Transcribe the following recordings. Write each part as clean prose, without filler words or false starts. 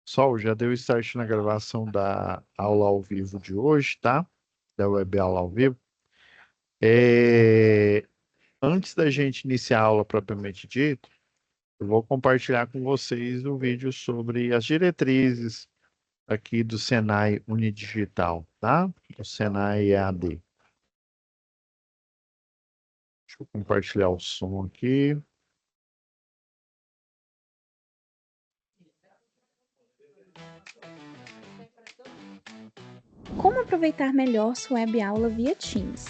Sol, já deu start na gravação da aula ao vivo de hoje, tá? Da web aula ao vivo. É, Antes da gente iniciar a aula propriamente dita, eu vou compartilhar com vocês o vídeo sobre as diretrizes aqui do Senai Unidigital, tá? Do Senai EAD. Deixa eu compartilhar o som aqui. Como aproveitar melhor sua web aula via Teams?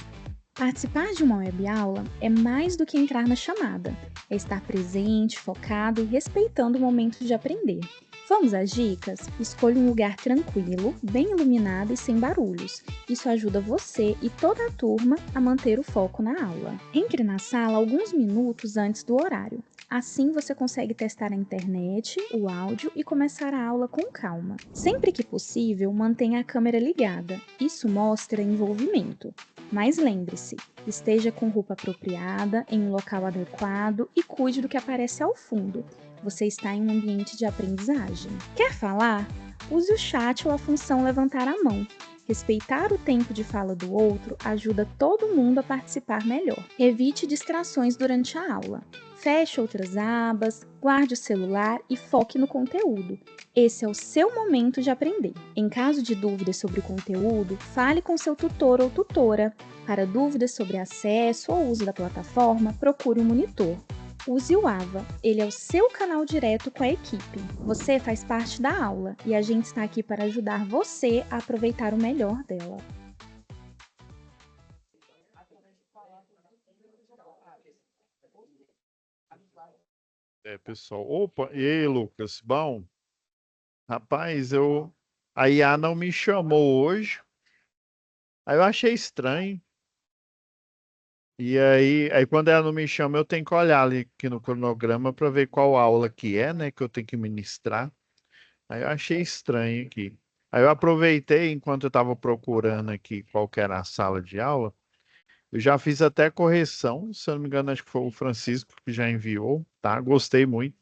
Participar de uma web aula é mais do que entrar na chamada, é estar presente, focado e respeitando o momento de aprender. Vamos às dicas? Escolha um lugar tranquilo, bem iluminado e sem barulhos. Isso ajuda você e toda a turma a manter o foco na aula. Entre na sala alguns minutos antes do horário. Assim você consegue testar a internet, o áudio e começar a aula com calma. Sempre que possível, mantenha a câmera ligada. Isso mostra envolvimento. Mas lembre-se, esteja com roupa apropriada, em um local adequado e cuide do que aparece ao fundo. Você está em um ambiente de aprendizagem. Quer falar? Use o chat ou a função levantar a mão. Respeitar o tempo de fala do outro ajuda todo mundo a participar melhor. Evite distrações durante a aula. Feche outras abas, guarde o celular e foque no conteúdo. Esse é o seu momento de aprender. Em caso de dúvidas sobre o conteúdo, fale com seu tutor ou tutora. Para dúvidas sobre acesso ou uso da plataforma, procure um monitor. Use o AVA, ele é o seu canal direto com a equipe. Você faz parte da aula e a gente está aqui para ajudar você a aproveitar o melhor dela. Pessoal. Opa, e aí, Lucas? Bom, rapaz, a IA não me chamou hoje. Aí eu achei estranho. E aí quando ela não me chama, eu tenho que olhar ali aqui no cronograma para ver qual aula que é, né, que eu tenho que ministrar. Aí eu achei estranho aqui. Aí eu aproveitei enquanto eu estava procurando aqui qual que era a sala de aula. Eu já fiz até correção, se eu não me engano, acho que foi o Francisco que já enviou, tá? Gostei muito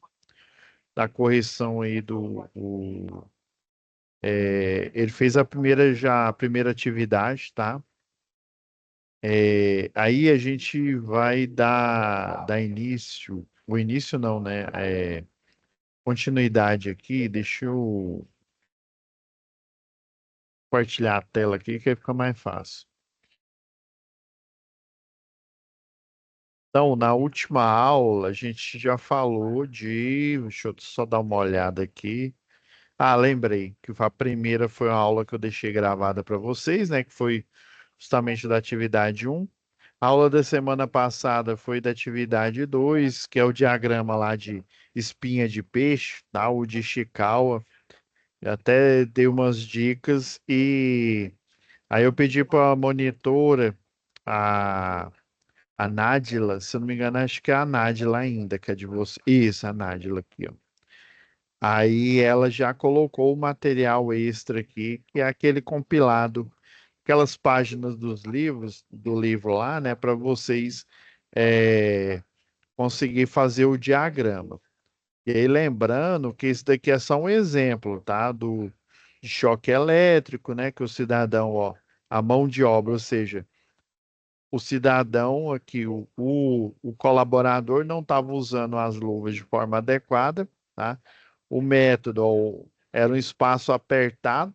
da correção aí ele fez a primeira atividade, tá? Aí a gente vai dar início, o início não, né? Continuidade aqui, deixa eu compartilhar a tela aqui que aí fica mais fácil. Então, na última aula, a gente já falou deixa eu só dar uma olhada aqui. Ah, lembrei que a primeira foi uma aula que eu deixei gravada para vocês, né? Que foi justamente da atividade um. A aula da semana passada foi da atividade 2, que é o diagrama lá de espinha de peixe, tá? O de Ishikawa. Eu até dei umas dicas e aí eu pedi para a monitora, a, a Nádila, se eu não me engano, acho que é a Nádila ainda, que é de você. Isso, a Nádila aqui, ó. Aí ela já colocou o material extra aqui, que é aquele compilado, aquelas páginas dos livros, do livro lá, né, para vocês é, conseguir fazer o diagrama. E aí, lembrando que isso daqui é só um exemplo, tá? De choque elétrico, né? Que o cidadão, ó, a mão de obra, ou seja, o cidadão aqui, o colaborador não estava usando as luvas de forma adequada, tá? O método, ó, era um espaço apertado,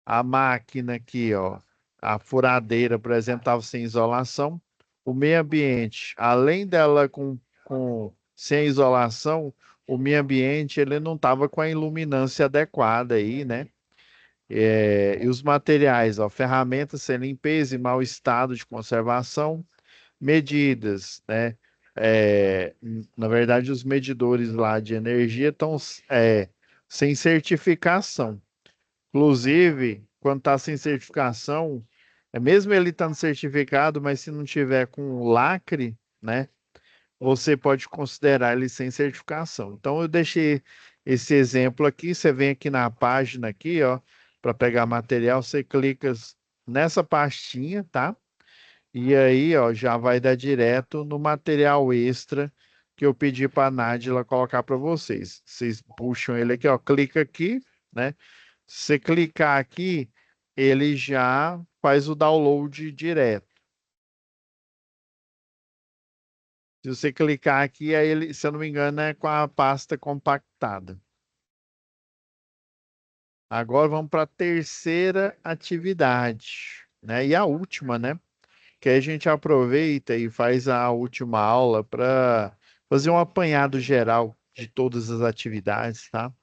a máquina aqui, ó, a furadeira, por exemplo, estava sem isolação. O meio ambiente, além dela sem isolação, o meio ambiente ele não estava com a iluminância adequada aí, né? E os materiais, ó, ferramentas sem limpeza e mau estado de conservação, medidas, né? É, na verdade, os medidores lá de energia estão sem certificação. Inclusive, quando está sem certificação, mesmo ele estando certificado, mas se não tiver com lacre, né, você pode considerar ele sem certificação. Então, eu deixei esse exemplo aqui. Você vem aqui na página aqui, ó, para pegar material, você clica nessa pastinha, tá? E aí, ó, já vai dar direto no material extra que eu pedi para a Nádila colocar para vocês. Vocês puxam ele aqui, ó, clica aqui, né? Se você clicar aqui, ele já faz o download direto. Se você clicar aqui, aí ele, se eu não me engano, é com a pasta compactada. Agora vamos para a terceira atividade, né? E a última, né? Que aí a gente aproveita e faz a última aula para fazer um apanhado geral de todas as atividades, tá?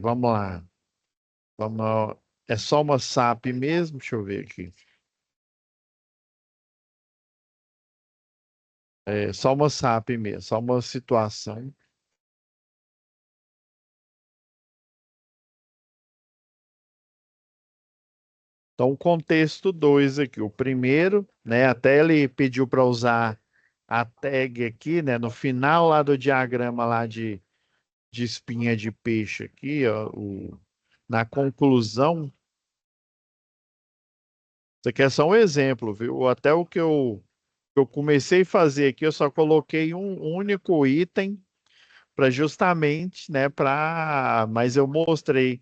Vamos lá. Vamos, é só uma SAP mesmo? Deixa eu ver aqui. É só uma SAP mesmo, só uma situação. Então, o contexto 2 aqui. O primeiro, né? Até ele pediu para usar a tag aqui, né? No final lá do diagrama lá de espinha de peixe aqui, ó, na conclusão, isso aqui é só um exemplo, viu? Até o que eu comecei a fazer aqui, eu só coloquei um único item para justamente, né, mas eu mostrei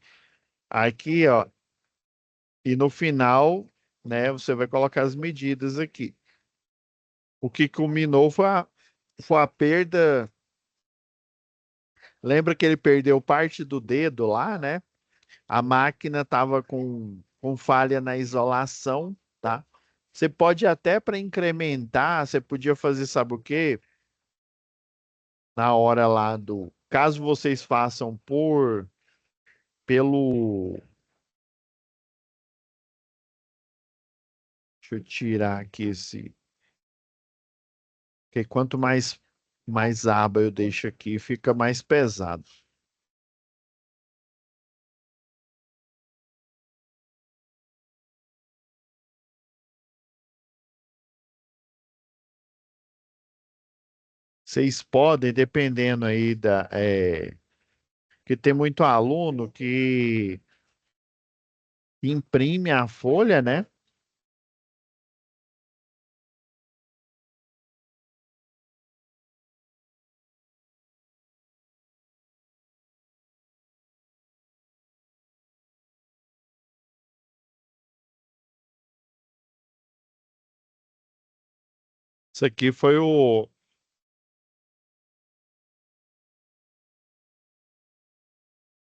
aqui, ó, e no final, né, você vai colocar as medidas aqui. O que culminou foi a perda. Lembra que ele perdeu parte do dedo lá, né? A máquina estava com falha na isolação, tá? Você pode até para incrementar, você podia fazer, sabe o quê? Na hora lá do, caso vocês façam pelo, deixa eu tirar aqui esse, porque quanto mais aba eu deixo aqui, fica mais pesado. Vocês podem, dependendo aí que tem muito aluno que imprime a folha, né? Isso aqui foi o.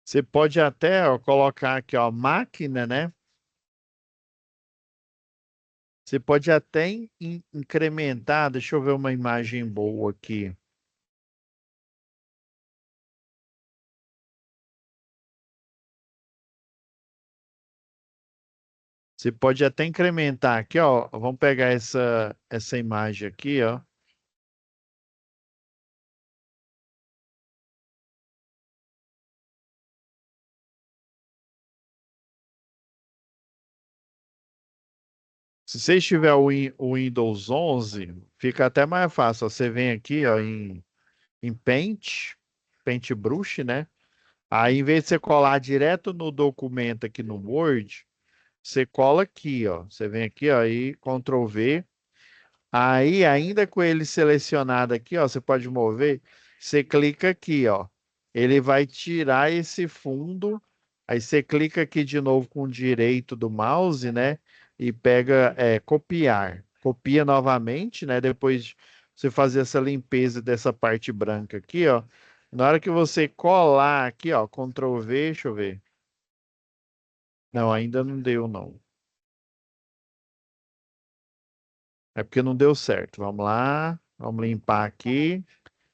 Você pode até ó, colocar aqui, ó, máquina, né? Você pode até incrementar. Deixa eu ver uma imagem boa aqui. Você pode até incrementar aqui, ó. Vamos pegar essa imagem aqui, ó. Se você tiver o Windows 11, fica até mais fácil. Ó. Você vem aqui, ó, em Paintbrush, né? Aí, em vez de você colar direto no documento aqui no Word, você cola aqui, ó. Você vem aqui, ó, e Ctrl V. Aí, ainda com ele selecionado aqui, ó, você pode mover. Você clica aqui, ó. Ele vai tirar esse fundo. Aí você clica aqui de novo com o direito do mouse, né? E pega copiar. Copia novamente, né? Depois de você fazer essa limpeza dessa parte branca aqui, ó. Na hora que você colar aqui, ó, Ctrl V, deixa eu ver. Não, ainda não deu, não. É porque não deu certo. Vamos lá. Vamos limpar aqui.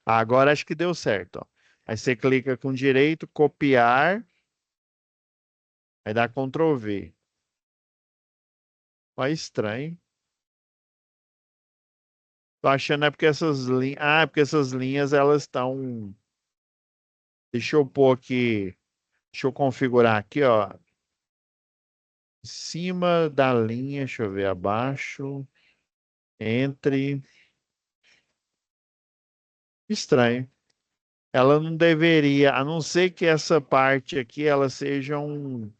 Agora acho que deu certo, ó. Aí você clica com direito, copiar, aí dá Ctrl V. Ó, estranho. Tô achando é porque essas linhas. Ah, é porque essas linhas elas estão. Deixa eu pôr aqui. Deixa eu configurar aqui, ó. Em cima da linha, deixa eu ver abaixo. Entre. Estranho. Ela não deveria, a não ser que essa parte aqui ela seja um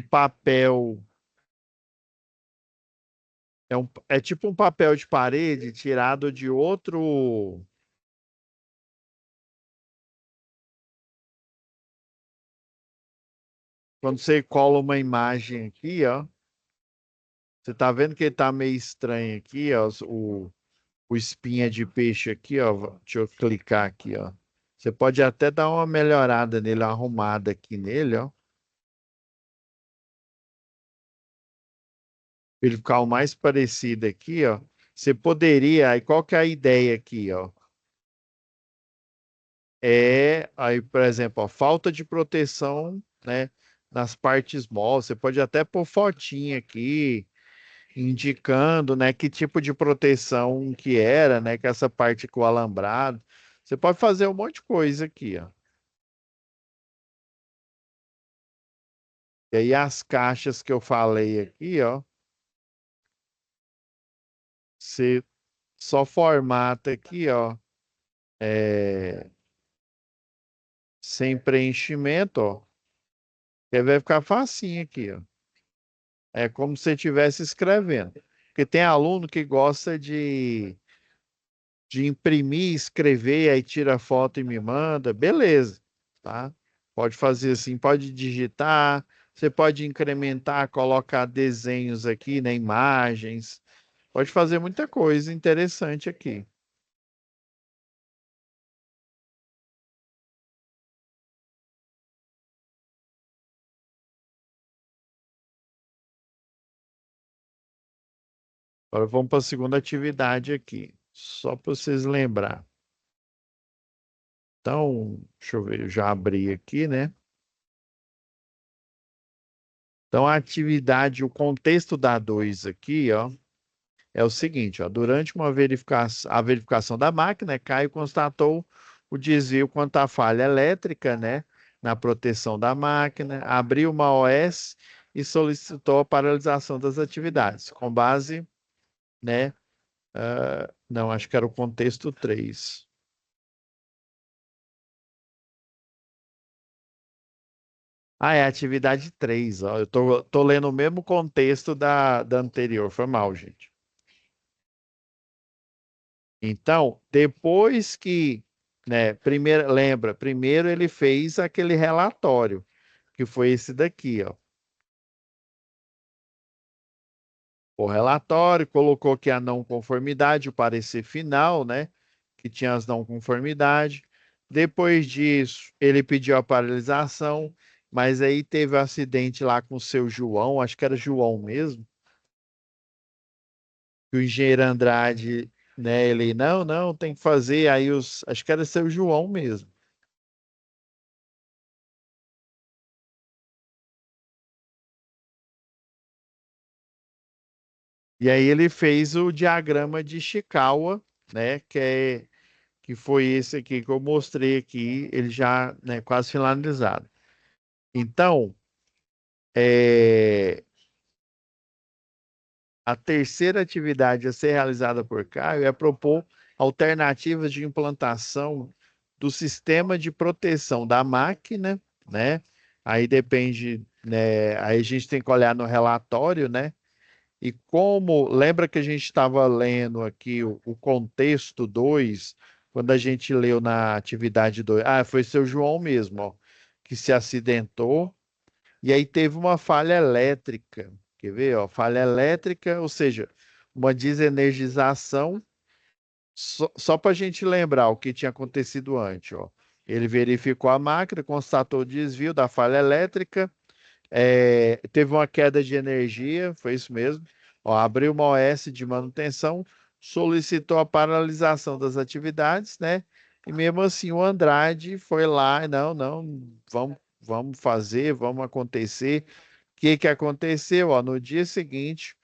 papel. É tipo um papel de parede tirado de outro. Quando você cola uma imagem aqui, ó, você tá vendo que ele tá meio estranho aqui, ó, o espinha de peixe aqui, ó. Deixa eu clicar aqui, ó. Você pode até dar uma melhorada nele, uma arrumada aqui nele, ó. Pra ele ficar o mais parecido aqui, ó. Você poderia, aí qual que é a ideia aqui, ó? Aí, por exemplo, ó, falta de proteção, né, nas partes móveis. Você pode até pôr fotinha aqui, indicando, né, que tipo de proteção que era, né, que essa parte com o alambrado. Você pode fazer um monte de coisa aqui, ó. E aí as caixas que eu falei aqui, ó, você só formata aqui, ó, é, sem preenchimento, ó, que vai ficar facinho aqui, ó. É como se você estivesse escrevendo. Porque tem aluno que gosta de imprimir, escrever, aí tira foto e me manda, beleza, tá? Pode fazer assim, pode digitar, você pode incrementar, colocar desenhos aqui, né, imagens, pode fazer muita coisa interessante aqui. Agora vamos para a segunda atividade aqui, só para vocês lembrar. Então, deixa eu ver, eu já abri aqui, né? Então, a atividade, o contexto da 2 aqui, ó, é o seguinte, ó, durante a verificação da máquina, Caio constatou o desvio quanto à falha elétrica, né, na proteção da máquina, abriu uma OS e solicitou a paralisação das atividades, com base, né, não, acho que era o contexto 3. Ah, é a atividade 3, ó, eu tô lendo o mesmo contexto da anterior, foi mal, gente. Então, depois que, né, primeiro, lembra, primeiro ele fez aquele relatório, que foi esse daqui, ó. O relatório colocou que a não conformidade, o parecer final, né, que tinha as não conformidades. Depois disso, ele pediu a paralisação, mas aí teve um acidente lá com o seu João, acho que era João mesmo, que o engenheiro Andrade, né, ele, não, não, tem que fazer, aí acho que era seu João mesmo. E aí ele fez o diagrama de Chikawa, né, que foi esse aqui que eu mostrei aqui, ele já, né, quase finalizado. Então, é, a terceira atividade a ser realizada por Caio é propor alternativas de implantação do sistema de proteção da máquina, né? Aí depende, né? Aí a gente tem que olhar no relatório, né? E como, lembra que a gente estava lendo aqui o contexto 2 quando a gente leu na atividade 2? Ah, foi seu João mesmo, ó, que se acidentou e aí teve uma falha elétrica. Quer ver, ó? Falha elétrica, ou seja, uma desenergização. Só para a gente lembrar o que tinha acontecido antes, ó. Ele verificou a máquina, constatou o desvio da falha elétrica, teve uma queda de energia, foi isso mesmo. Ó, abriu uma OS de manutenção, solicitou a paralisação das atividades, né? E mesmo assim o Andrade foi lá, não, não, vamos fazer, vamos acontecer. O que que aconteceu? Ó, no dia seguinte,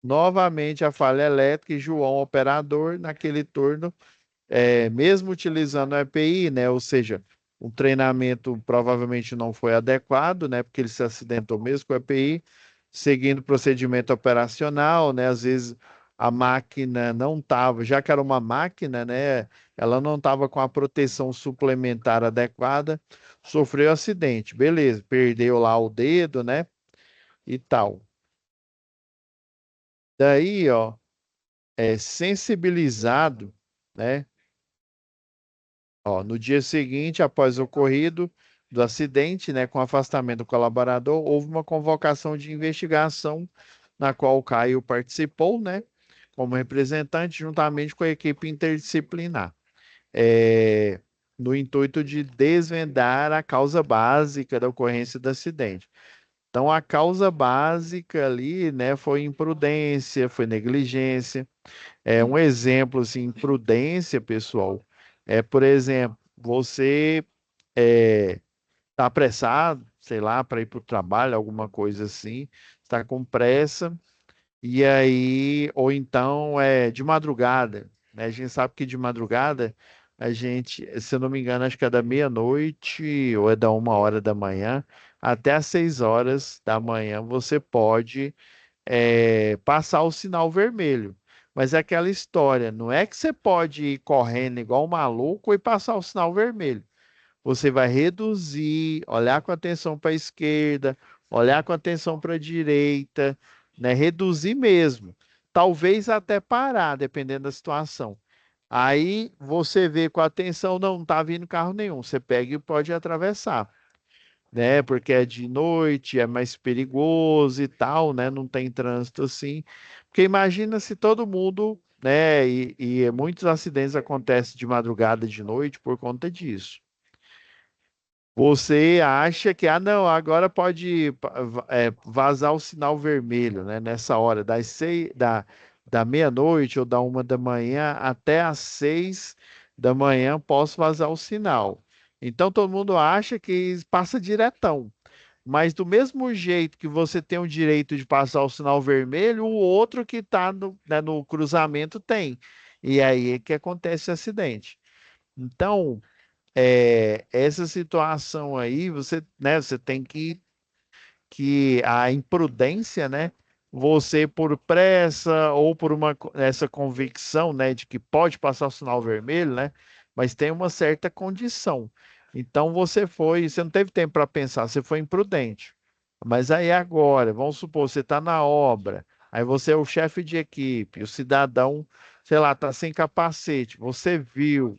novamente a falha elétrica e João, operador, naquele turno mesmo utilizando o EPI, né? Ou seja, o treinamento provavelmente não foi adequado, né? Porque ele se acidentou mesmo com o EPI, seguindo o procedimento operacional, né? Às vezes a máquina não estava, já que era uma máquina, né? Ela não estava com a proteção suplementar adequada, sofreu acidente, beleza, perdeu lá o dedo, né? E tal. Daí, ó, é sensibilizado, né? Ó, no dia seguinte, após o ocorrido do acidente, né, com afastamento do colaborador, houve uma convocação de investigação na qual o Caio participou, né, como representante, juntamente com a equipe interdisciplinar, é, no intuito de desvendar a causa básica da ocorrência do acidente. Então, a causa básica ali, né, foi imprudência, foi negligência. É um exemplo, assim, imprudência, pessoal. Por exemplo, você está apressado, sei lá, para ir para o trabalho, alguma coisa assim, está com pressa, e aí, ou então é de madrugada, né? A gente sabe que de madrugada, a gente, se eu não me engano, acho que é da meia-noite ou é da 1 hora da manhã, até às 6 horas da manhã, você pode passar o sinal vermelho. Mas é aquela história, não é que você pode ir correndo igual um maluco e passar o sinal vermelho. Você vai reduzir, olhar com atenção para a esquerda, olhar com atenção para a direita, né? Reduzir mesmo. Talvez até parar, dependendo da situação. Aí você vê com atenção, não está vindo carro nenhum. Você pega e pode atravessar, né? Porque é de noite, é mais perigoso e tal, né? Não tem trânsito assim. Porque imagina se todo mundo, né? E muitos acidentes acontecem de madrugada, de noite por conta disso. Você acha que, não, agora pode vazar o sinal vermelho, né? Nessa hora, da meia-noite ou da 1 da manhã até às 6 da manhã, posso vazar o sinal. Então, todo mundo acha que passa diretão. Mas do mesmo jeito que você tem o direito de passar o sinal vermelho, o outro que está no cruzamento tem. E aí é que acontece o acidente. Então, essa situação aí, você, né, você tem que a imprudência, né, você por pressa ou por essa convicção, né, de que pode passar o sinal vermelho, né, mas tem uma certa condição. Então você não teve tempo para pensar, você foi imprudente. Mas aí agora, vamos supor, você está na obra, aí você é o chefe de equipe, o cidadão, sei lá, está sem capacete, você viu,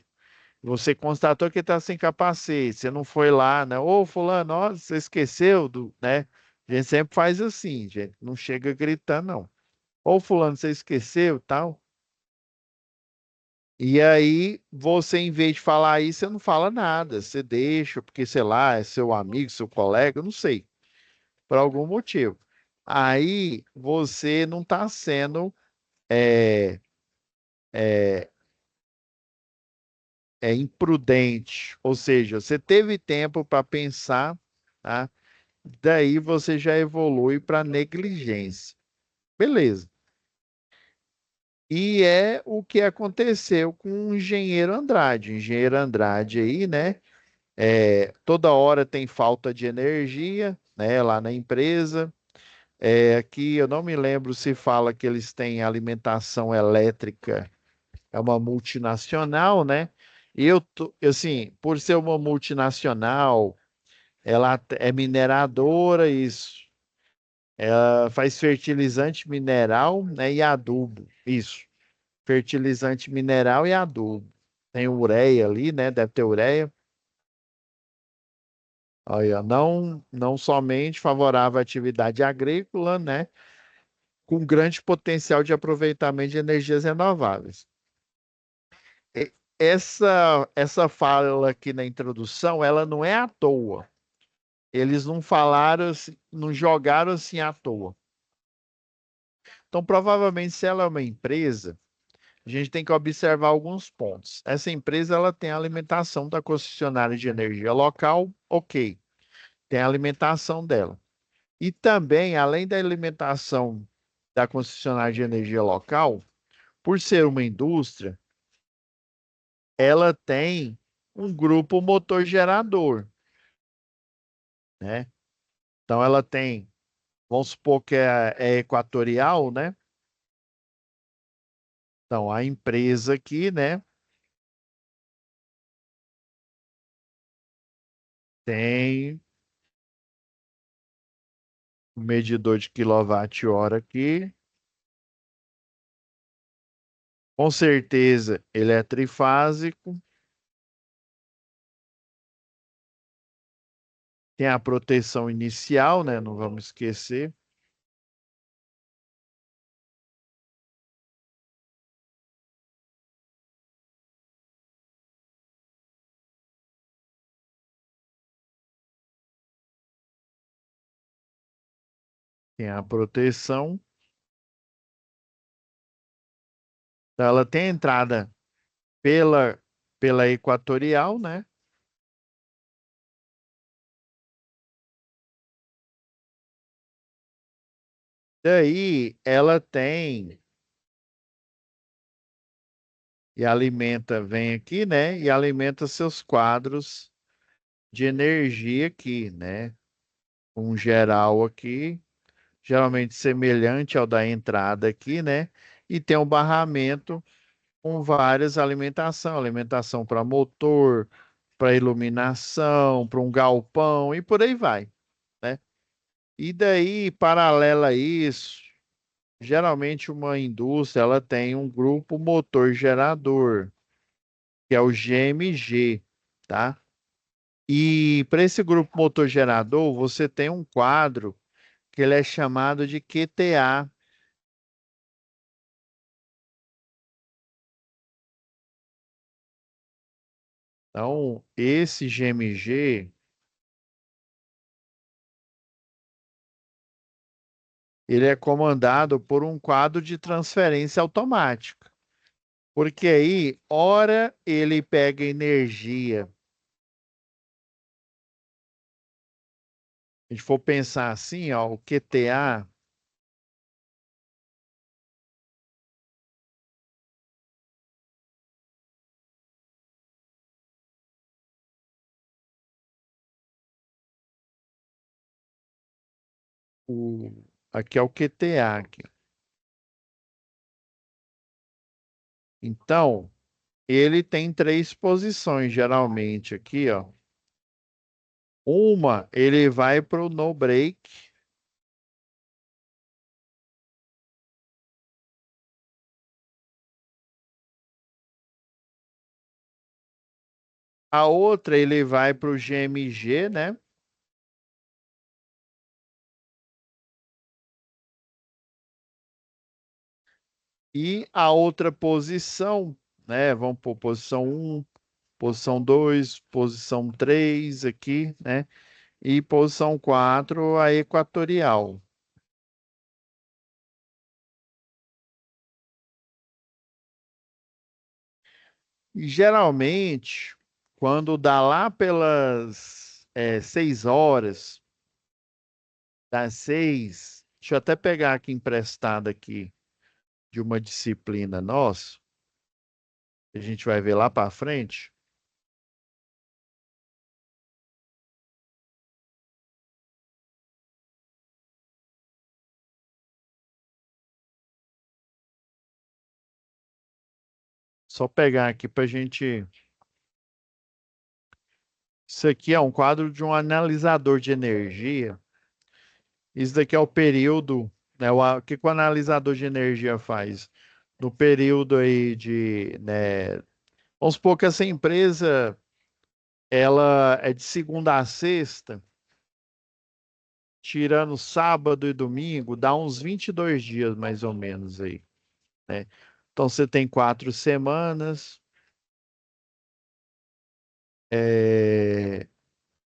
você constatou que está sem capacete, você não foi lá, né? Ô, fulano, ó, você esqueceu né? A gente sempre faz assim, gente, não chega gritando, não. Ô, fulano, você esqueceu, tal. E aí, você, em vez de falar isso, você não fala nada, você deixa, porque, sei lá, é seu amigo, seu colega, eu não sei, por algum motivo. Aí, você não está sendo é, é, imprudente, ou seja, você teve tempo para pensar, tá? Daí você já evolui para negligência. Beleza. E é o que aconteceu com o engenheiro Andrade. O engenheiro Andrade aí, né? Toda hora tem falta de energia, né? Lá na empresa. Aqui eu não me lembro se fala que eles têm alimentação elétrica. É uma multinacional, né? Assim, por ser uma multinacional, ela é mineradora, isso. Ela faz fertilizante mineral, né, e adubo. Isso. Fertilizante mineral e adubo. Tem ureia ali, né? Deve ter ureia. Olha, não somente favorável à atividade agrícola, né? Com grande potencial de aproveitamento de energias renováveis. Essa fala aqui na introdução, ela não é à toa. Eles não falaram, não jogaram assim à toa. Então, provavelmente, se ela é uma empresa, a gente tem que observar alguns pontos. Essa empresa ela tem a alimentação da concessionária de energia local, ok, tem a alimentação dela. E também, além da alimentação da concessionária de energia local, por ser uma indústria, ela tem um grupo motor gerador, né? Então ela tem, vamos supor que é Equatorial, né? Então a empresa aqui, né, tem um medidor de quilowatt-hora aqui, Com certeza, ele é trifásico, tem a proteção inicial, né? Não vamos esquecer. Tem a proteção. Então, ela tem a entrada pela, pela equatorial, né? Daí ela tem e alimenta, vem aqui, né? E alimenta seus quadros de energia aqui, né? Um geral aqui, geralmente semelhante ao da entrada aqui, né? E tem um barramento com várias alimentação, alimentação para motor, para iluminação, para um galpão e por aí vai, né? E daí, paralela a isso, geralmente uma indústria ela tem um grupo motor gerador, que é o GMG, tá? E para esse grupo motor gerador, você tem um quadro que ele é chamado de QTA. Então, esse GMG, ele é comandado por um quadro de transferência automática. Porque aí, ora ele pega energia. Se a gente for pensar assim, ó, o QTA, aqui é o QTA aqui. Então, ele tem três posições, geralmente, aqui, ó. Uma, ele vai para o no break. A outra, ele vai para o GMG, né? E a outra posição, né? Vamos por posição um, posição 2, posição 3 aqui, né? E posição 4 a equatorial. E geralmente, quando dá lá pelas 6 horas, das 6, deixa eu até pegar aqui emprestado aqui de uma disciplina nossa, que a gente vai ver lá para frente. Só pegar aqui para a gente. Isso aqui é um quadro de um analisador de energia. Isso daqui é o período, né? O que que o analisador de energia faz? No período aí de, né? Vamos supor que essa empresa, ela é de segunda a sexta, tirando sábado e domingo, dá uns 22 dias mais ou menos aí, né? Então você tem 4 semanas, é,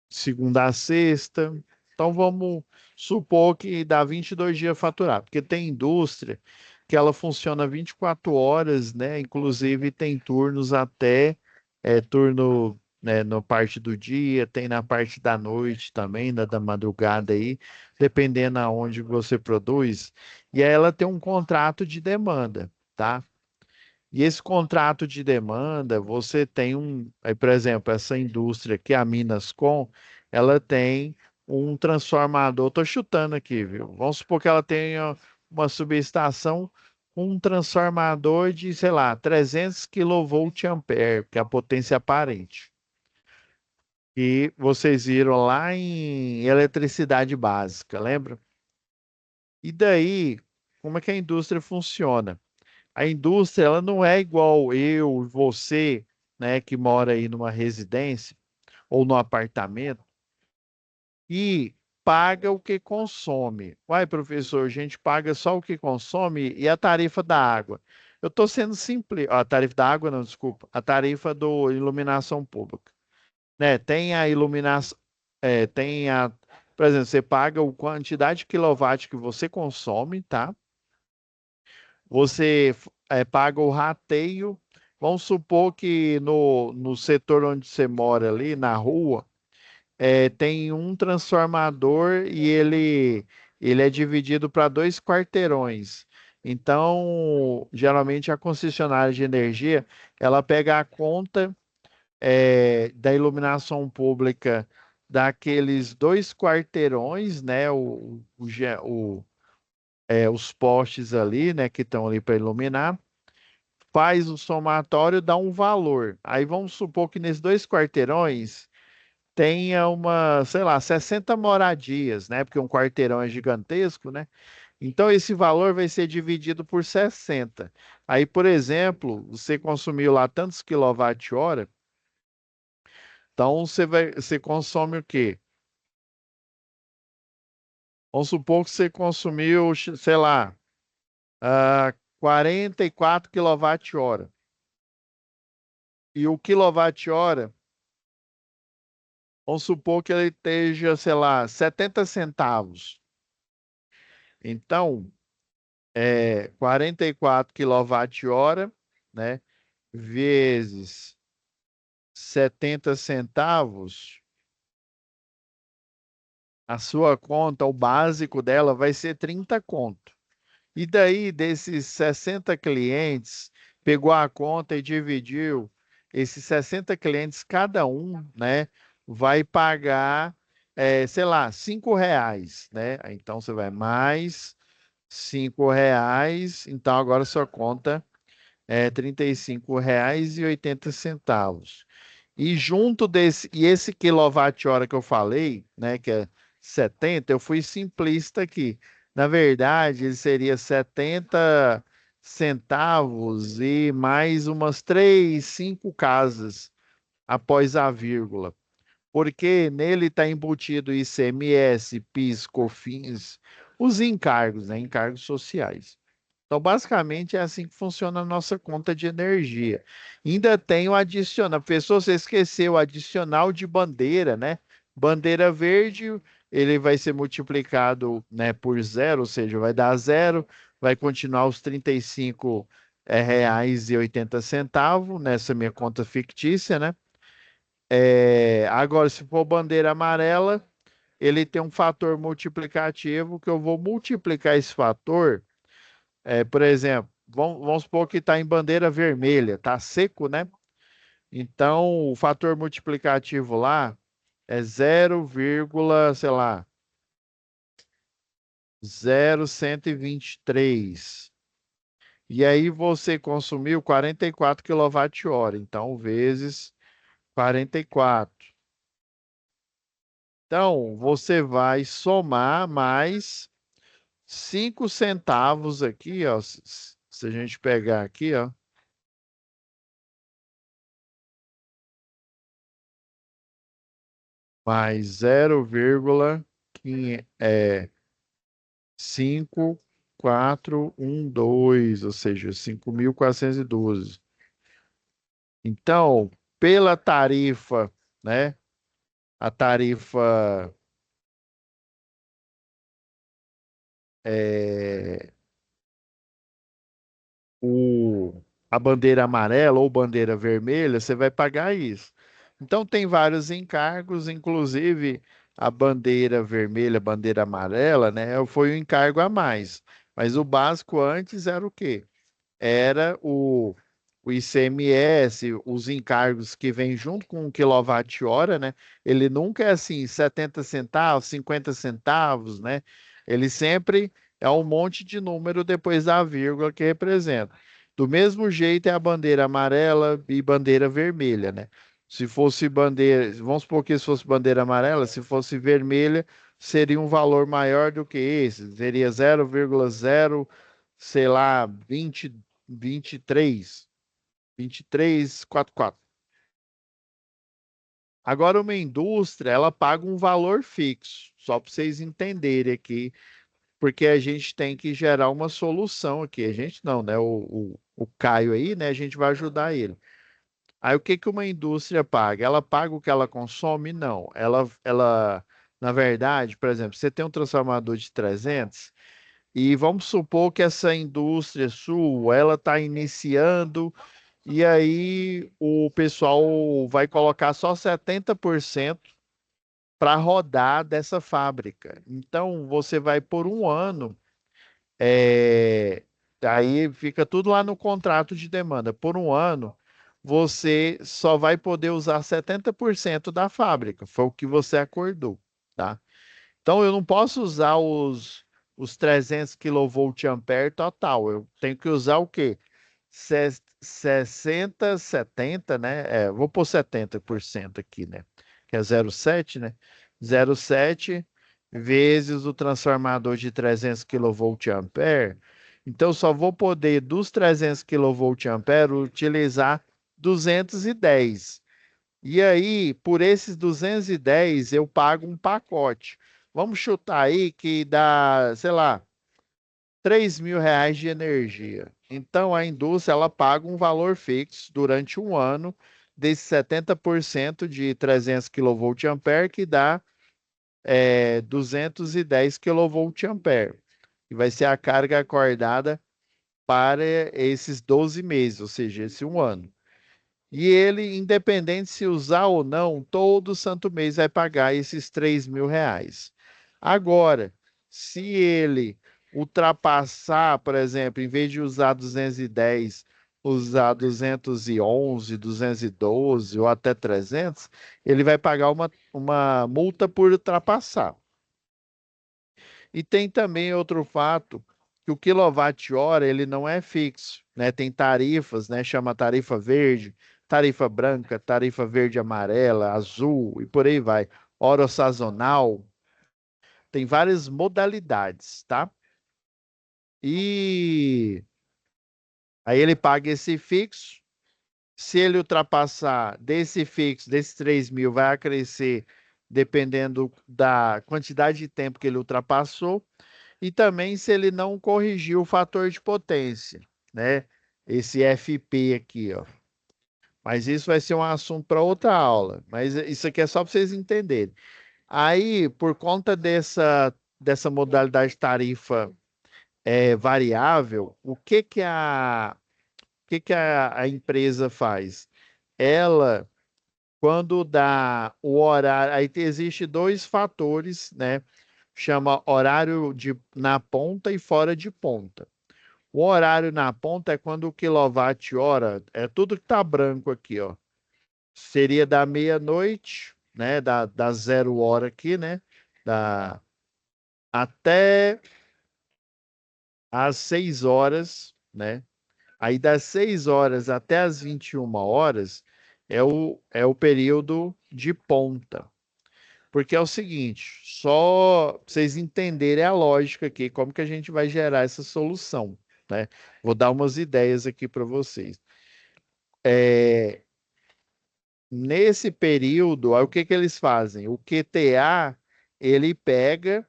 segunda a sexta. Então vamos supor que dá 22 dias faturado, porque tem indústria que ela funciona 24 horas, né? Inclusive tem turnos até turno, né, na parte do dia, tem na parte da noite também, da madrugada aí, dependendo aonde você produz. E aí ela tem um contrato de demanda, tá? E esse contrato de demanda, você tem aí, por exemplo, essa indústria que é a Minascom, ela tem um transformador, estou chutando aqui, viu? Vamos supor que ela tenha uma subestação com um transformador de, sei lá, 300 kVA, que é a potência aparente. E vocês viram lá em eletricidade básica, lembra? E daí, como é que a indústria funciona? A indústria, ela não é igual eu, você, né, que mora aí numa residência ou no apartamento e paga o que consome. Uai, professor, a gente paga só o que consome e a tarifa da água. Eu estou sendo simples. A tarifa da água, não, desculpa. A tarifa do iluminação pública. Né? Tem a iluminação, tem a, por exemplo, você paga a quantidade de quilowatt que você consome, tá? Você paga o rateio. Vamos supor que no setor onde você mora ali, na rua, tem um transformador e ele é dividido para dois quarteirões. Então, geralmente a concessionária de energia, ela pega a conta da iluminação pública daqueles dois quarteirões, né? Os postes ali, né? Que estão ali para iluminar, faz o somatório, dá um valor. Aí vamos supor que nesses dois quarteirões tenha uma, sei lá, 60 moradias, né? Porque um quarteirão é gigantesco, né? Então esse valor vai ser dividido por 60. Aí, por exemplo, você consumiu lá tantos quilowatt-hora, então você consome o quê? Vamos supor que você consumiu, sei lá, 44 quilowatt-hora. E o quilowatt-hora, vamos supor que ele esteja, sei lá, 70 centavos. Então, 44 quilowatt-hora, né? Vezes 70 centavos, a sua conta, o básico dela vai ser 30 conto. E daí, desses 60 clientes, pegou a conta e dividiu. Esses 60 clientes, cada um, né, vai pagar, sei lá, R$ 5, né? Então, você vai mais R$ 5. Então, agora sua conta é R$ 35,80. E junto desse, e esse quilowatt-hora que eu falei, né, que é 70, eu fui simplista aqui. Na verdade, ele seria 70 centavos e mais umas 3, 5 casas após a vírgula. Porque nele está embutido ICMS, PIS, COFINS, os encargos, né, encargos sociais. Então, basicamente, é assim que funciona a nossa conta de energia. Ainda tem o adicional. Pessoa, você esqueceu o adicional de bandeira, né? Bandeira verde, ele vai ser multiplicado, né, por zero, ou seja, vai dar zero, vai continuar os R$ 35,80 nessa minha conta fictícia, né? Agora, se for bandeira amarela, ele tem um fator multiplicativo que eu vou multiplicar esse fator. Por exemplo, vamos supor que está em bandeira vermelha, está seco, né? Então, o fator multiplicativo lá é 0, sei lá, 0,123. E aí você consumiu 44 kWh, então vezes 44. Então, você vai somar mais 5 centavos aqui, ó. Se a gente pegar aqui, ó, mais 0,5412, ou seja, 5.412. Então, pela tarifa, né? A tarifa é, o, a bandeira amarela ou bandeira vermelha, você vai pagar isso. Então, tem vários encargos, inclusive a bandeira vermelha, bandeira amarela, né? Foi um encargo a mais. Mas o básico antes era o quê? Era o ICMS, os encargos que vêm junto com o quilowatt-hora, né? Ele nunca é assim, 70 centavos, 50 centavos, né? Ele sempre é um monte de número depois da vírgula que representa. Do mesmo jeito é a bandeira amarela e bandeira vermelha, né? Se fosse bandeira, vamos supor que se fosse bandeira amarela, se fosse vermelha, seria um valor maior do que esse, seria 0,0, sei lá, 20 23, 23,44. Agora, uma indústria, ela paga um valor fixo, só para vocês entenderem aqui, porque a gente tem que gerar uma solução aqui. A gente não, né? O Caio aí, né? A gente vai ajudar ele. Aí o que que uma indústria paga? Ela paga o que ela consome? Não. Na verdade, por exemplo, você tem um transformador de 300 e vamos supor que essa indústria sua, ela está iniciando e aí o pessoal vai colocar só 70% para rodar dessa fábrica. Então você vai por um ano, é, aí fica tudo lá no contrato de demanda. Por um ano, você só vai poder usar 70% da fábrica. Foi o que você acordou, tá? Então eu não posso usar os 300 kVA total. Eu tenho que usar o quê? 60, 70, né? Vou pôr 70% aqui, né? Que é 0,7, né? 0,7 vezes o transformador de 300 kVA. Então, só vou poder, dos 300 kVA, utilizar 210. E aí, por esses 210, eu pago um pacote. Vamos chutar aí que dá, sei lá, R$ 3.000 de energia. Então, a indústria ela paga um valor fixo durante um ano desses 70% de 300 kVA, que dá 210 kVA. E vai ser a carga acordada para esses 12 meses, ou seja, esse um ano. E ele, independente se usar ou não, todo santo mês vai pagar esses R$ 3.000. Agora, se ele ultrapassar, por exemplo, em vez de usar 210, usar 211, 212 ou até 300, ele vai pagar uma multa por ultrapassar. E tem também outro fato, que o quilowatt-hora ele não é fixo, né? Tem tarifas, né? Chama tarifa verde, tarifa branca, tarifa verde amarela, azul e por aí vai. Hora sazonal, tem várias modalidades, tá? E aí ele paga esse fixo. Se ele ultrapassar desse fixo, desses 3.000, vai acrescer dependendo da quantidade de tempo que ele ultrapassou. E também se ele não corrigiu o fator de potência, né? Esse FP aqui, ó. Mas isso vai ser um assunto para outra aula. Mas isso aqui é só para vocês entenderem. Aí, por conta dessa modalidade de tarifa variável, o que que a empresa faz? Ela, quando dá o horário, aí existe dois fatores, né? Chama horário na ponta e fora de ponta. O horário na ponta é quando o quilowatt-hora, é tudo que tá branco aqui, ó. Seria da meia-noite, né? Da 0 hora aqui, né? Da, até às 6 horas, né? Aí das 6 horas até as 21 horas é o período de ponta. Porque é o seguinte, só pra vocês entenderem a lógica aqui, como que a gente vai gerar essa solução, né? Vou dar umas ideias aqui para vocês. Nesse período, aí o que que eles fazem? O QTA, ele pega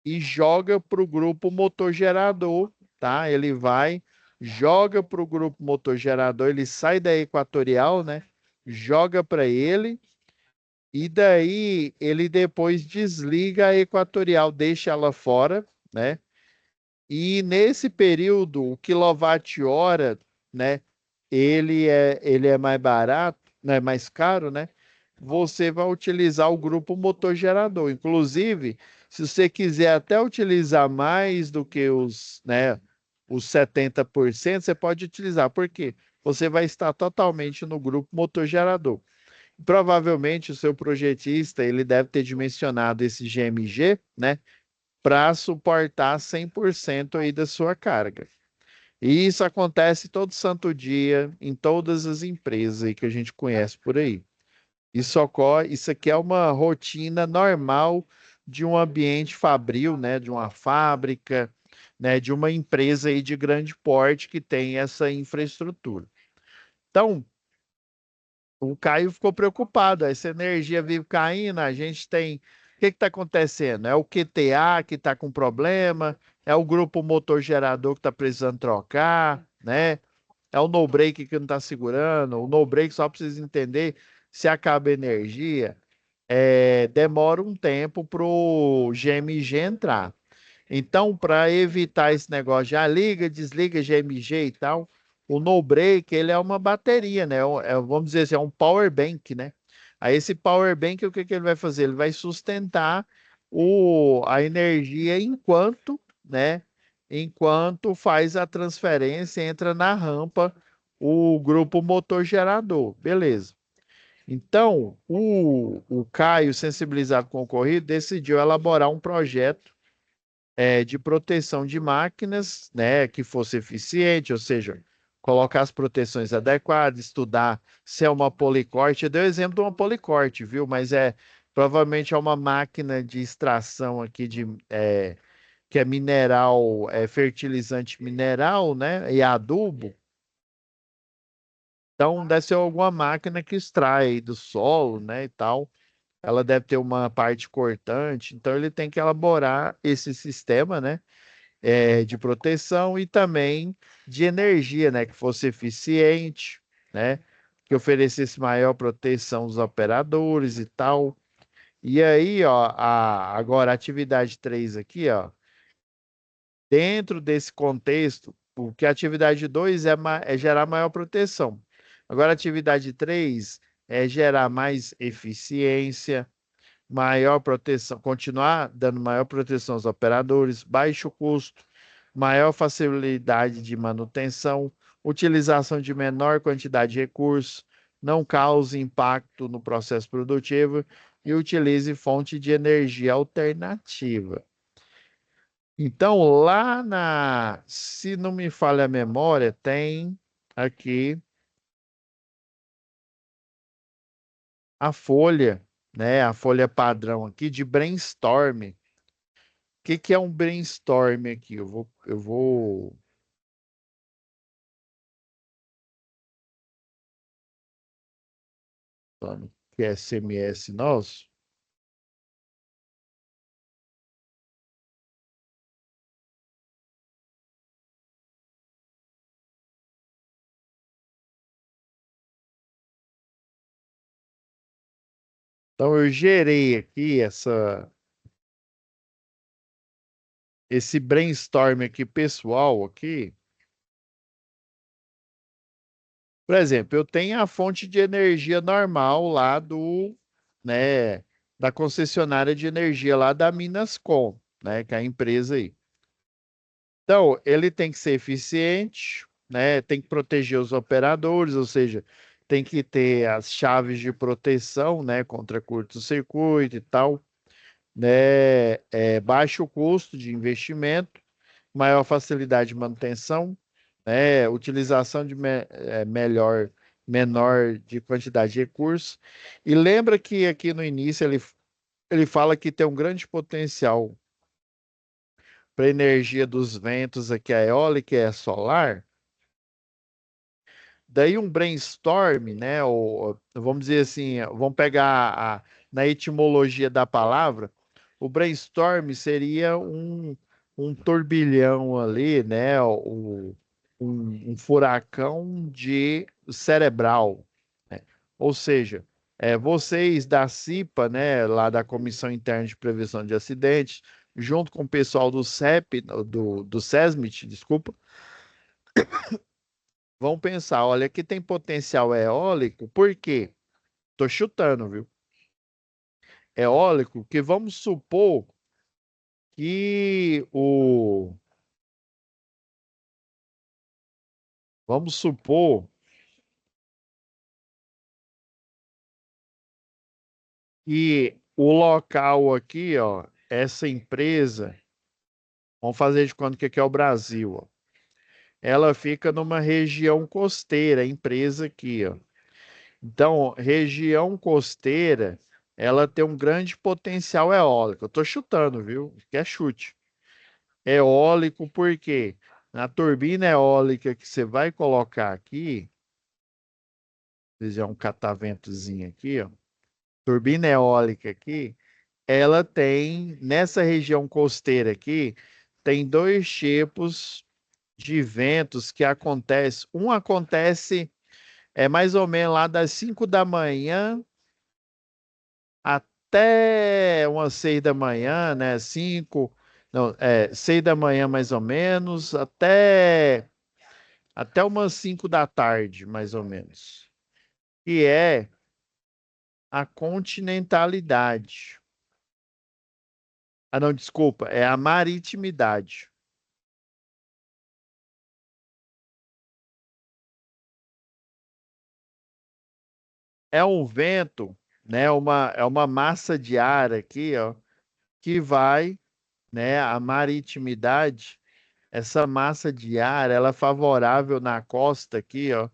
e joga para o grupo motor gerador, tá? Ele vai, joga para o grupo motor gerador, ele sai da equatorial, né? Joga para ele e daí ele depois desliga a equatorial, deixa ela fora, né? E nesse período, o quilowatt-hora, né? Ele é mais barato, né? Mais caro, né? Você vai utilizar o grupo motor gerador. Inclusive, se você quiser até utilizar mais do que os 70%, você pode utilizar. Por quê? Você vai estar totalmente no grupo motor gerador. Provavelmente o seu projetista ele deve ter dimensionado esse GMG, né, para suportar 100% aí da sua carga. E isso acontece todo santo dia em todas as empresas aí que a gente conhece por aí. Isso aqui é uma rotina normal de um ambiente fabril, né, de uma fábrica, né, de uma empresa aí de grande porte que tem essa infraestrutura. Então, o Caio ficou preocupado, essa energia vive caindo, a gente tem. O que está acontecendo? É o QTA que está com problema? É o grupo motor gerador que está precisando trocar, né? É o no-break que não está segurando. O no-break só precisa entender se acaba a energia. Demora um tempo para o GMG entrar. Então, para evitar esse negócio de liga, desliga GMG e tal, o no break ele é uma bateria, né? Vamos dizer assim, é um power bank, né? Aí esse power bank, o que que ele vai fazer? Ele vai sustentar a energia enquanto, né? Enquanto faz a transferência, entra na rampa o grupo motor gerador. Beleza. Então, o Caio, sensibilizado com o ocorrido, decidiu elaborar um projeto de proteção de máquinas, né, que fosse eficiente, ou seja, colocar as proteções adequadas, estudar se é uma policorte. Eu dei o exemplo de uma policorte, viu? Mas provavelmente é uma máquina de extração aqui que é mineral, fertilizante mineral, né, e adubo. Então deve ser alguma máquina que extrai do solo, né, e tal. Ela deve ter uma parte cortante, então ele tem que elaborar esse sistema, né? De proteção e também de energia, né? Que fosse eficiente, né? Que oferecesse maior proteção aos operadores e tal. E aí, ó, agora a atividade 3 aqui, ó, dentro desse contexto, o que a atividade 2 é gerar maior proteção. Agora, a atividade 3 é gerar mais eficiência, maior proteção, continuar dando maior proteção aos operadores, baixo custo, maior facilidade de manutenção, utilização de menor quantidade de recursos, não cause impacto no processo produtivo e utilize fonte de energia alternativa. Então, se não me falha a memória, tem aqui a folha, né? A folha padrão aqui de brainstorm. Que é um brainstorm aqui? Eu vou falando que é SMS nosso. Então eu gerei aqui esse brainstorm aqui pessoal aqui. Por exemplo, eu tenho a fonte de energia normal lá né, da concessionária de energia lá da Minascom, né, que é a empresa aí. Então, ele tem que ser eficiente, né? Tem que proteger os operadores, ou seja, tem que ter as chaves de proteção, né? Contra curto-circuito e tal, né? Baixo custo de investimento, maior facilidade de manutenção, né? Utilização menor de quantidade de recursos. E lembra que aqui no início ele fala que tem um grande potencial para a energia dos ventos aqui, a eólica e a solar. Daí um brainstorm, né? Ou, vamos dizer assim, vamos pegar na etimologia da palavra, o brainstorm seria um turbilhão ali, né? Um furacão de cerebral, né? Ou seja, vocês da CIPA, né? Lá da Comissão Interna de Prevenção de Acidentes, junto com o pessoal do CEP, do SESMIT, desculpa, vão pensar, olha, aqui tem potencial eólico, por quê? Tô chutando, viu? Eólico, que vamos supor que vamos supor que o local aqui, ó, essa empresa, vamos fazer de conta que aqui é o Brasil, ó. Ela fica numa região costeira, a empresa aqui, ó. Então, região costeira, ela tem um grande potencial eólico. Eu tô chutando, viu? Que é chute. Eólico, por quê? Na turbina eólica que você vai colocar aqui, fizer um cataventozinho aqui, ó. Turbina eólica aqui, ela tem, nessa região costeira aqui, tem dois tipos de ventos que acontece. Um acontece mais ou menos lá das 5 da manhã até umas 6 da manhã, né? 5, não, 6 da manhã mais ou menos, até umas 5 da tarde, mais ou menos. Que é a continentalidade. Ah, não, desculpa, é a maritimidade. É um vento, né? É uma massa de ar aqui, ó, que vai, né? A maritimidade, essa massa de ar, ela é favorável na costa aqui, ó,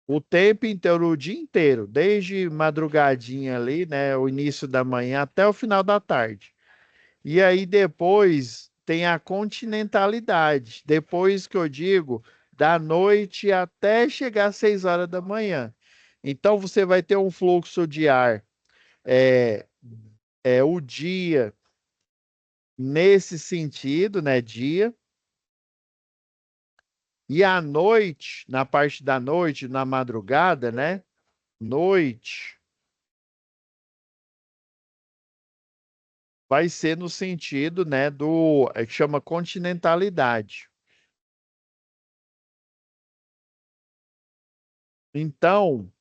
o tempo inteiro, o dia inteiro, desde madrugadinha ali, né? O início da manhã até o final da tarde. E aí depois tem a continentalidade. Depois que eu digo, da noite até chegar às 6 horas da manhã. Então você vai ter um fluxo de ar é, o dia nesse sentido, né? Dia. E à noite, na parte da noite, na madrugada, né? Noite, vai ser no sentido, né? Que chama continentalidade. Então,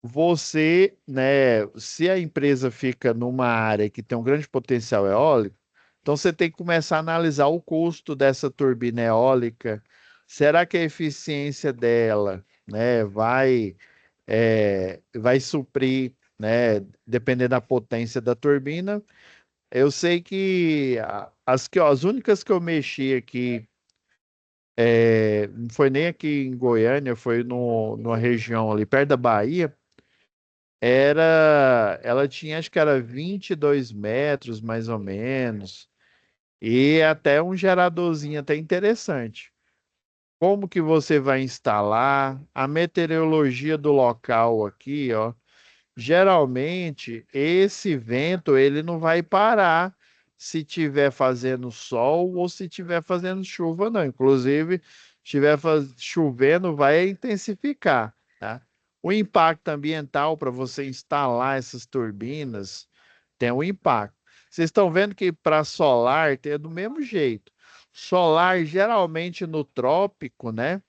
você, né, se a empresa fica numa área que tem um grande potencial eólico, então você tem que começar a analisar o custo dessa turbina eólica. Será que a eficiência dela, né, vai suprir, né, dependendo da potência da turbina? Eu sei que as únicas que eu mexi aqui, não foi nem aqui em Goiânia, foi numa região ali perto da Bahia. Ela tinha, acho que era 22 metros, mais ou menos, e até um geradorzinho até interessante. Como que você vai instalar? A meteorologia do local aqui, ó. Geralmente, esse vento, ele não vai parar se tiver fazendo sol ou se tiver fazendo chuva, não. Inclusive, se estiver chovendo, vai intensificar, tá? O impacto ambiental para você instalar essas turbinas tem um impacto. Vocês estão vendo que para solar tem do mesmo jeito. Solar, geralmente no trópico, né? O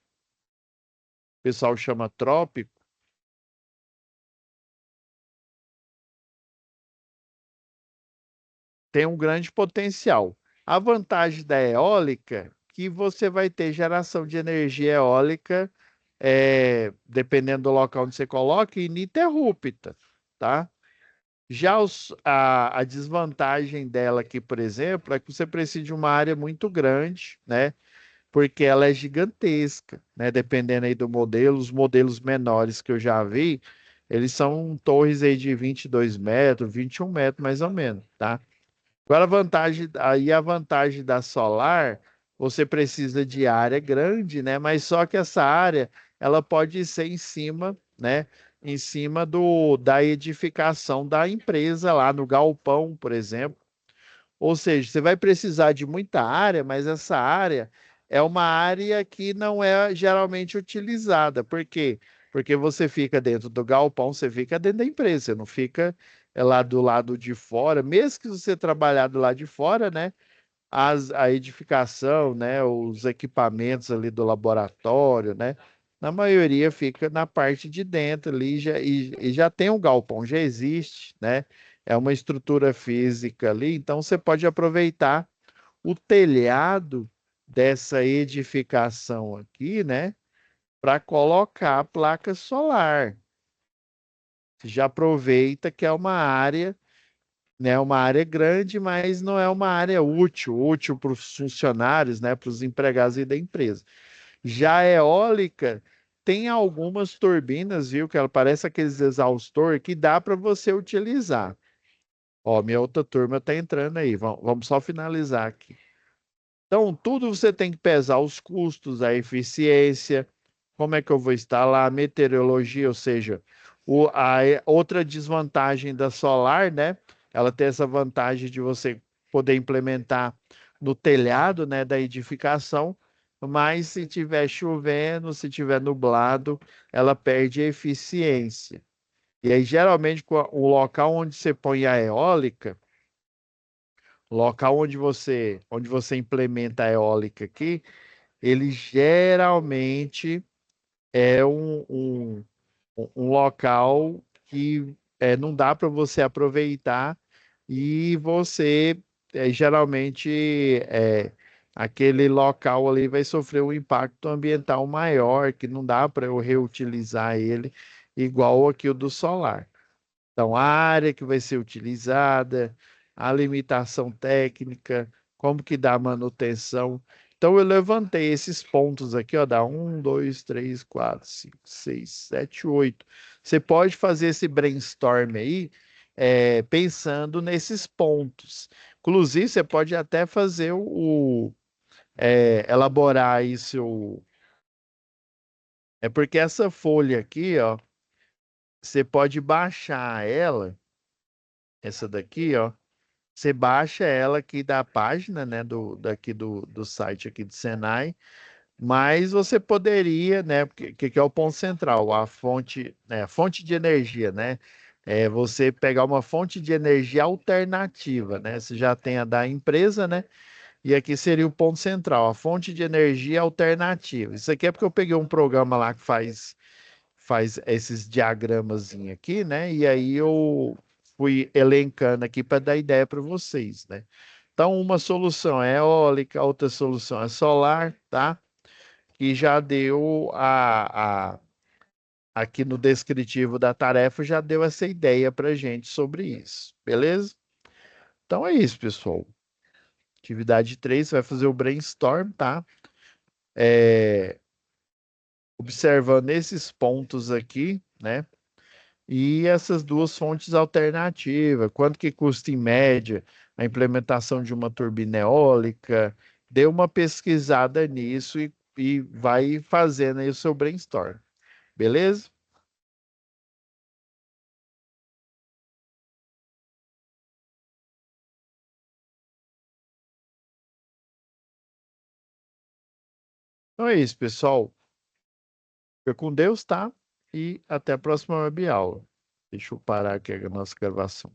pessoal chama trópico, tem um grande potencial. A vantagem da eólica é que você vai ter geração de energia eólica, dependendo do local onde você coloca, ininterrupta, tá? Já a desvantagem dela aqui, por exemplo, é que você precisa de uma área muito grande, né? Porque ela é gigantesca, né? Dependendo aí do modelo, os modelos menores que eu já vi, eles são torres aí de 22 metros, 21 metros mais ou menos, tá? Agora a vantagem da solar, você precisa de área grande, né? Mas só que essa área, ela pode ser em cima, né? Em cima da edificação da empresa lá no galpão, por exemplo. Ou seja, você vai precisar de muita área, mas essa área é uma área que não é geralmente utilizada. Por quê? Porque você fica dentro do galpão, você fica dentro da empresa, você não fica lá do lado de fora. Mesmo que você trabalhar do lado de fora, né? A edificação, né? Os equipamentos ali do laboratório, né? Na maioria fica na parte de dentro ali e já tem um galpão, já existe, né? É uma estrutura física ali, então você pode aproveitar o telhado dessa edificação aqui, né? Para colocar a placa solar. Você já aproveita que é uma área, né? Uma área grande, mas não é uma área útil para os funcionários, né? Para os empregados e da empresa. Já a eólica tem algumas turbinas, viu? Que ela parece aqueles exaustor que dá para você utilizar. Ó, minha outra turma está entrando aí. Vamos só finalizar aqui. Então, tudo você tem que pesar os custos, a eficiência, como é que eu vou instalar, a meteorologia, ou seja, outra desvantagem da solar, né? Ela tem essa vantagem de você poder implementar no telhado, né, da edificação, mas se tiver chovendo, se tiver nublado, ela perde eficiência. E aí, geralmente, o local onde você põe a eólica, o local onde você implementa a eólica aqui, ele geralmente é um local que não dá para você aproveitar e você geralmente aquele local ali vai sofrer um impacto ambiental maior, que não dá para eu reutilizar ele igual aqui o do solar. Então, a área que vai ser utilizada, a limitação técnica, como que dá a manutenção. Então, eu levantei esses pontos aqui, ó, dá 1, 2, 3, 4, 5, 6, 7, 8. Você pode fazer esse brainstorm aí, pensando nesses pontos. Inclusive, você pode até fazer elaborar aí seu. É porque essa folha aqui, ó, você pode baixar ela, essa daqui, ó. Você baixa ela aqui da página, né, daqui do site aqui do Senai, mas você poderia, né, porque que é o ponto central, a fonte, né, a fonte de energia, né? É você pegar uma fonte de energia alternativa, né? Você já tem a da empresa, né? E aqui seria o ponto central, a fonte de energia alternativa. Isso aqui é porque eu peguei um programa lá que faz esses diagramazinhos aqui, né? E aí eu fui elencando aqui para dar ideia para vocês, né? Então, uma solução é eólica, outra solução é solar, tá? Que já deu aqui no descritivo da tarefa, já deu essa ideia para gente sobre isso, beleza? Então é isso, pessoal. Atividade 3, você vai fazer o brainstorm, tá? Observando esses pontos aqui, né? E essas duas fontes alternativas, quanto que custa em média a implementação de uma turbina eólica? Dê uma pesquisada nisso e vai fazendo aí o seu brainstorm, beleza? Então é isso, pessoal. Fica com Deus, tá? E até a próxima web aula. Deixa eu parar aqui a nossa gravação.